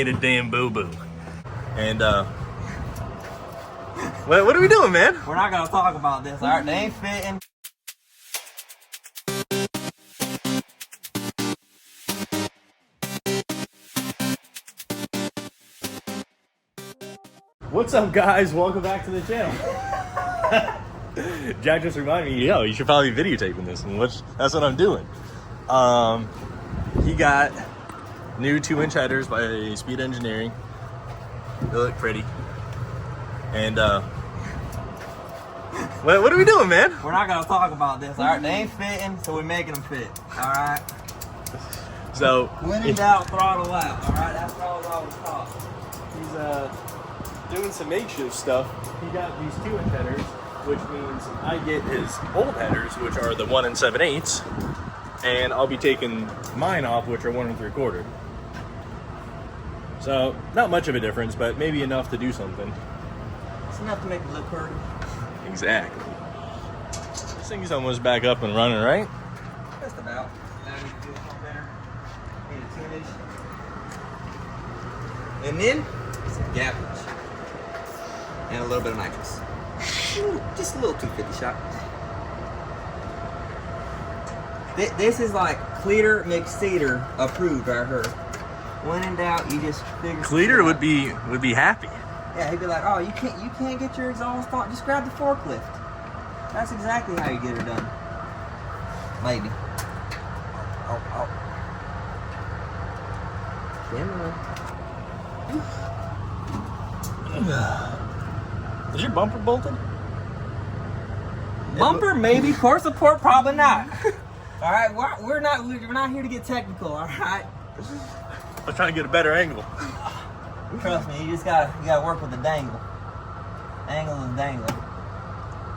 made a damn boo-boo. And what are we doing, man? We're not gonna talk about this, alright? They ain't fitting. What's up, guys? Welcome back to the channel. Jack just reminded me, yo, you should probably be videotaping this, and that's what I'm doing. He got new 2-inch headers by Speed Engineering. They look pretty. And what are we doing, man? We're not gonna talk about this, alright? They ain't fitting, so we're making them fit, alright? So when in doubt, throttle out, alright? That's what I was always taught. He's doing some makeshift stuff. He got these 2-inch headers, which means I get his old headers, which are the 1 7/8, and I'll be taking mine off, which are 1 3/4. So not much of a difference, but maybe enough to do something. It's enough to make it look pretty. Exactly. This thing's almost back up and running, right? Just about. Now we can do it more better. Need a 2-inch. And then some gappage. And a little bit of nitrous. Just a little 250 shot. This is like Cleater McCedar approved right here. When in doubt, you just figure. Cleater would be happy. Yeah, he'd be like, "Oh, you can't get your exhaust on. Just grab the forklift." That's exactly how you get her done. Maybe. Oh. Is your bumper bolted? Bumper maybe, core support probably not. All right, we're not here to get technical. All right. I was trying to get a better angle. Trust me, you gotta work with the dangle. Angle and dangle.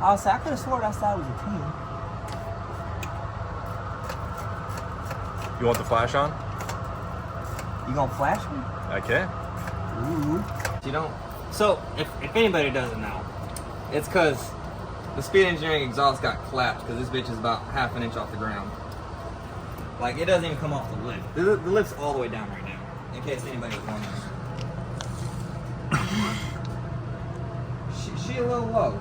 Also, I could have sworn that side was a 10. You want the flash on? You gonna flash me? I can. Ooh. You don't. So, if anybody doesn't know, it's because the Speed Engineering exhaust got collapsed because this bitch is about ½ an inch off the ground. Like, it doesn't even come off the lip. The lip's all the way down right now, in case anybody was wondering. She a little low,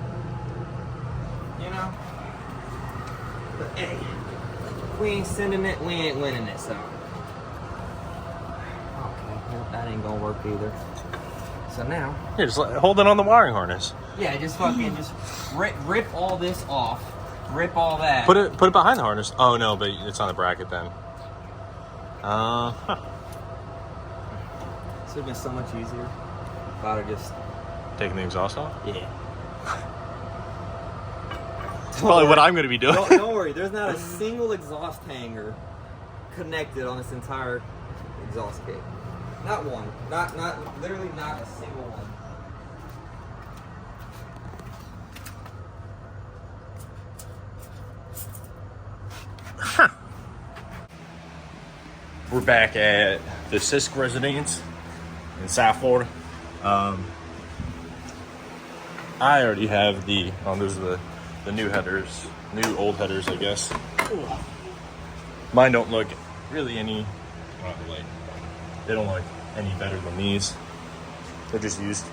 you know? But hey, we ain't sending it, we ain't winning it, so. Okay, well, that ain't gonna work either. So now. Here, just hold it on the wiring harness. Yeah, just fucking rip all this off. Rip all that. Put it behind the harness. Oh no, but it's on the bracket then. This would have been so much easier if I'd have just taking the exhaust off? Yeah. That's probably what I'm going to be doing. Don't worry, there's not a single exhaust hanger connected on this entire exhaust cable. Not one. Not literally not a single one. Huh. We're back at the Sisk residence in South Florida. I already have those are the new headers, new old headers, I guess. Mine don't look really they don't look any better than these. They're just used,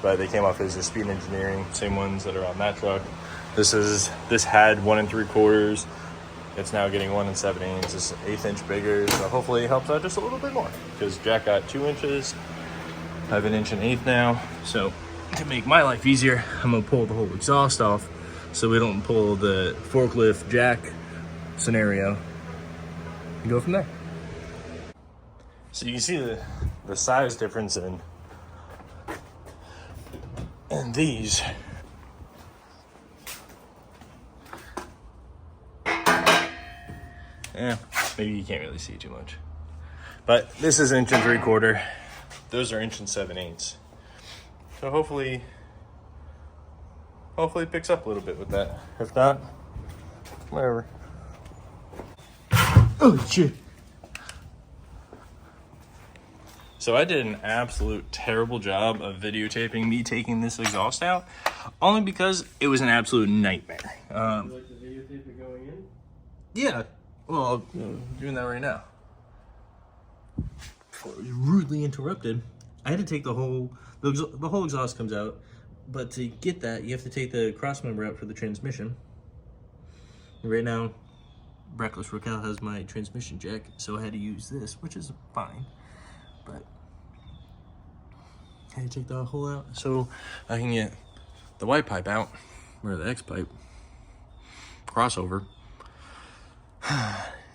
but they came off as the Speed Engineering, same ones that are on that truck. This had 1 3/4. It's now getting 1 7/8. It's 1/8 inch bigger, so hopefully it helps out just a little bit more. Because Jack got 2 inches, I have 1 1/8 now. So to make my life easier, I'm gonna pull the whole exhaust off, so we don't pull the forklift jack scenario. And go from there. So you can see the size difference in these. Yeah, maybe you can't really see too much. But this is 1 3/4. Those are 1 7/8. So hopefully it picks up a little bit with that. If not, whatever. Oh shit. So I did an absolute terrible job of videotaping me taking this exhaust out, only because it was an absolute nightmare. Would you like to videotape it going in? Yeah, well, I'm doing that right now. rudely interrupted. I had to take the whole exhaust comes out, but to get that, you have to take the cross member out for the transmission. And right now, Brackless Raquel has my transmission jack, so I had to use this, which is fine, but I had to take the whole out so I can get the Y pipe out, or the X pipe, crossover,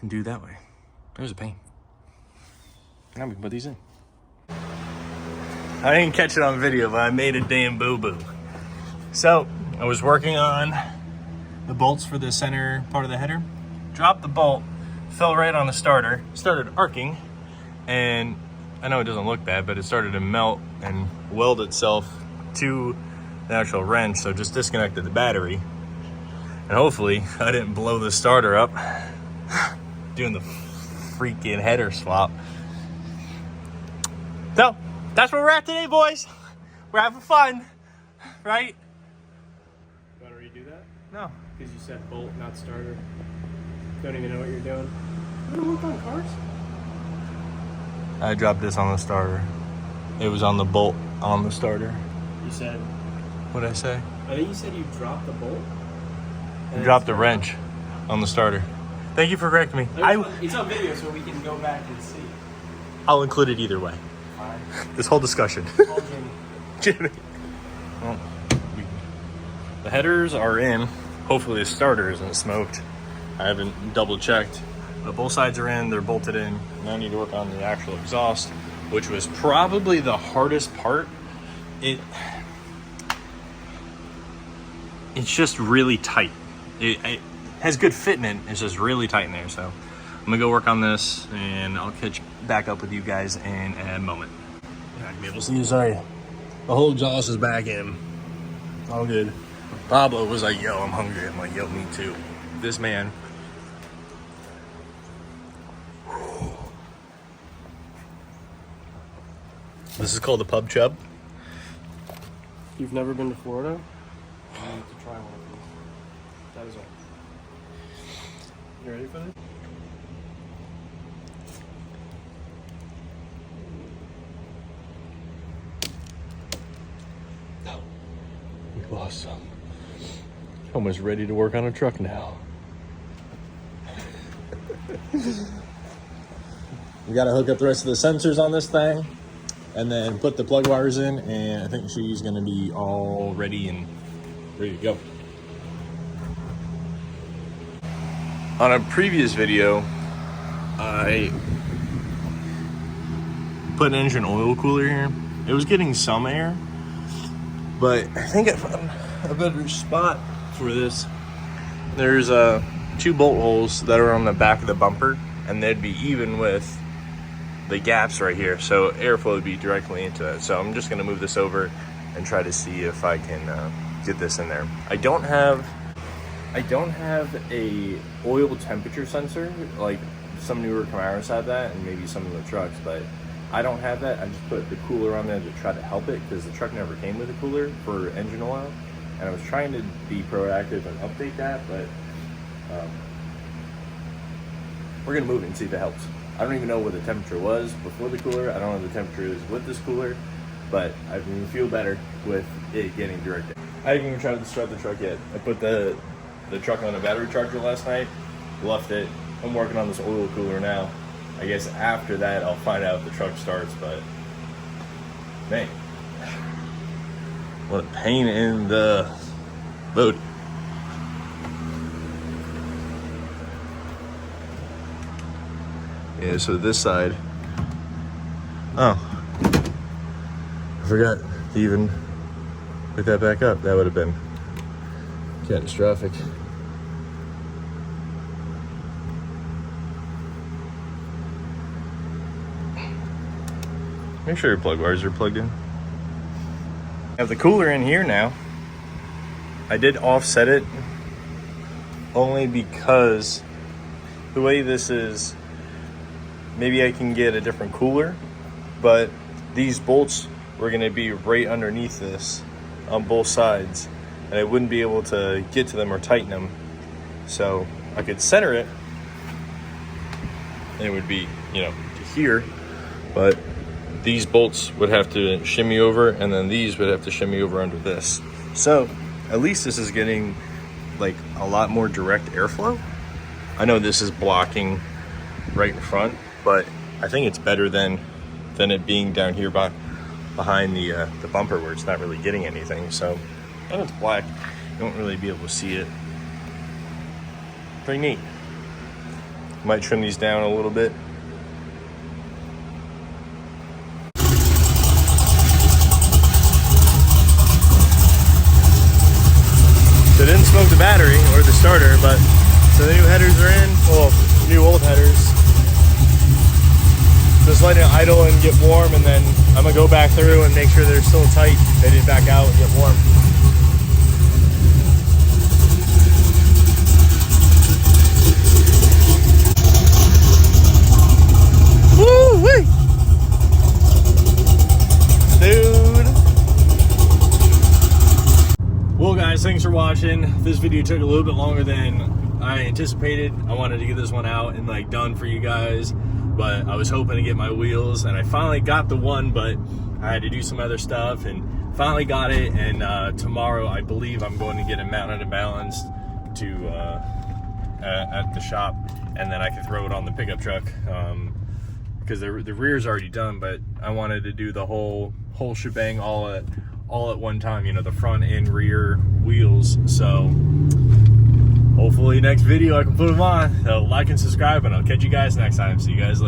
and do it that way. It was a pain. Now we can put these in. I didn't catch it on video, but I made a damn boo-boo. So, I was working on the bolts for the center part of the header. Dropped the bolt, fell right on the starter, started arcing, and I know it doesn't look bad, but it started to melt and weld itself to the actual wrench, so just disconnected the battery. And hopefully, I didn't blow the starter up doing the freaking header swap. So, that's where we're at today, boys. We're having fun, right? You want to redo that? No. Because you said bolt, not starter. Don't even know what you're doing. You ever work on cars? I dropped this on the starter. It was on the bolt on the starter. You said... What did I say? I think you said you dropped the bolt. I dropped the wrench on the starter. Thank you for correcting me. It's on video, so we can go back and see. I'll include it either way. Fine. This whole discussion. Call Jimmy. Jimmy. Well, the headers are in. Hopefully the starter isn't smoked. I haven't double checked. But both sides are in, they're bolted in. Now I need to work on the actual exhaust, which was probably the hardest part. It's just really tight. It has good fit in it, it's just really tight in there. So I'm gonna go work on this and I'll catch back up with you guys in a moment. You're not gonna be able to see this, are you? The whole exhaust is back in. All good. Pablo was like, yo, I'm hungry. I'm like, yo, me too. This man. This is called the Pub Chub. You've never been to Florida? You need to try one of these. That is all. You ready for this? We lost some. Almost ready to work on a truck now. We gotta hook up the rest of the sensors on this thing and then put the plug wires in, and I think she's gonna be all ready and ready to go. On a previous video, I put an engine oil cooler here. It was getting some air, but I think I found a better spot for this. There's two bolt holes that are on the back of the bumper, and they'd be even with the gaps right here, so airflow would be directly into that. So I'm just gonna move this over and try to see if I can get this in there. I don't have a oil temperature sensor like some newer Camaros have that, and maybe some of the trucks, but I don't have that. I just put the cooler on there to try to help it, because the truck never came with a cooler for engine oil, and I was trying to be proactive and update that, but we're gonna move it and see if it helps. I don't even know what the temperature was before the cooler. I don't know what the temperature is with this cooler, but I can feel better with it getting direct. I haven't even tried to start the truck yet. I put the truck on a battery charger last night, left it. I'm working on this oil cooler now. I guess after that I'll find out if the truck starts, but man, what a pain in the boot. Yeah, so this side, oh, I forgot to even put that back up. That would have been catastrophic. Make sure your plug wires are plugged in. I have the cooler in here now. I did offset it only because the way this is, maybe I can get a different cooler, but these bolts were gonna be right underneath this on both sides, and I wouldn't be able to get to them or tighten them. So I could center it, and it would be, you know, to here, but these bolts would have to shimmy over, and then these would have to shimmy over under this. So at least this is getting like a lot more direct airflow. I know this is blocking right in front, but I think it's better than it being down here behind the bumper where it's not really getting anything. So, and it's black, you won't really be able to see it. Pretty neat. Might trim these down a little bit. So it didn't smoke the battery or the starter, but so the new headers are in. Well, new old headers. Just letting it idle and get warm, and then I'm gonna go back through and make sure they're still tight. They didn't back out and get warm. Woo-wee! Dude. Well guys, thanks for watching. This video took a little bit longer than I anticipated. I wanted to get this one out and like done for you guys, but I was hoping to get my wheels, and I finally got the one, but I had to do some other stuff and finally got it. And tomorrow I believe I'm going to get it mounted and balanced to at the shop, and then I can throw it on the pickup truck because the rear's already done, but I wanted to do the whole shebang all at one time, you know, the front and rear wheels. So hopefully next video I can put them on. So like and subscribe, and I'll catch you guys next time. See you guys later.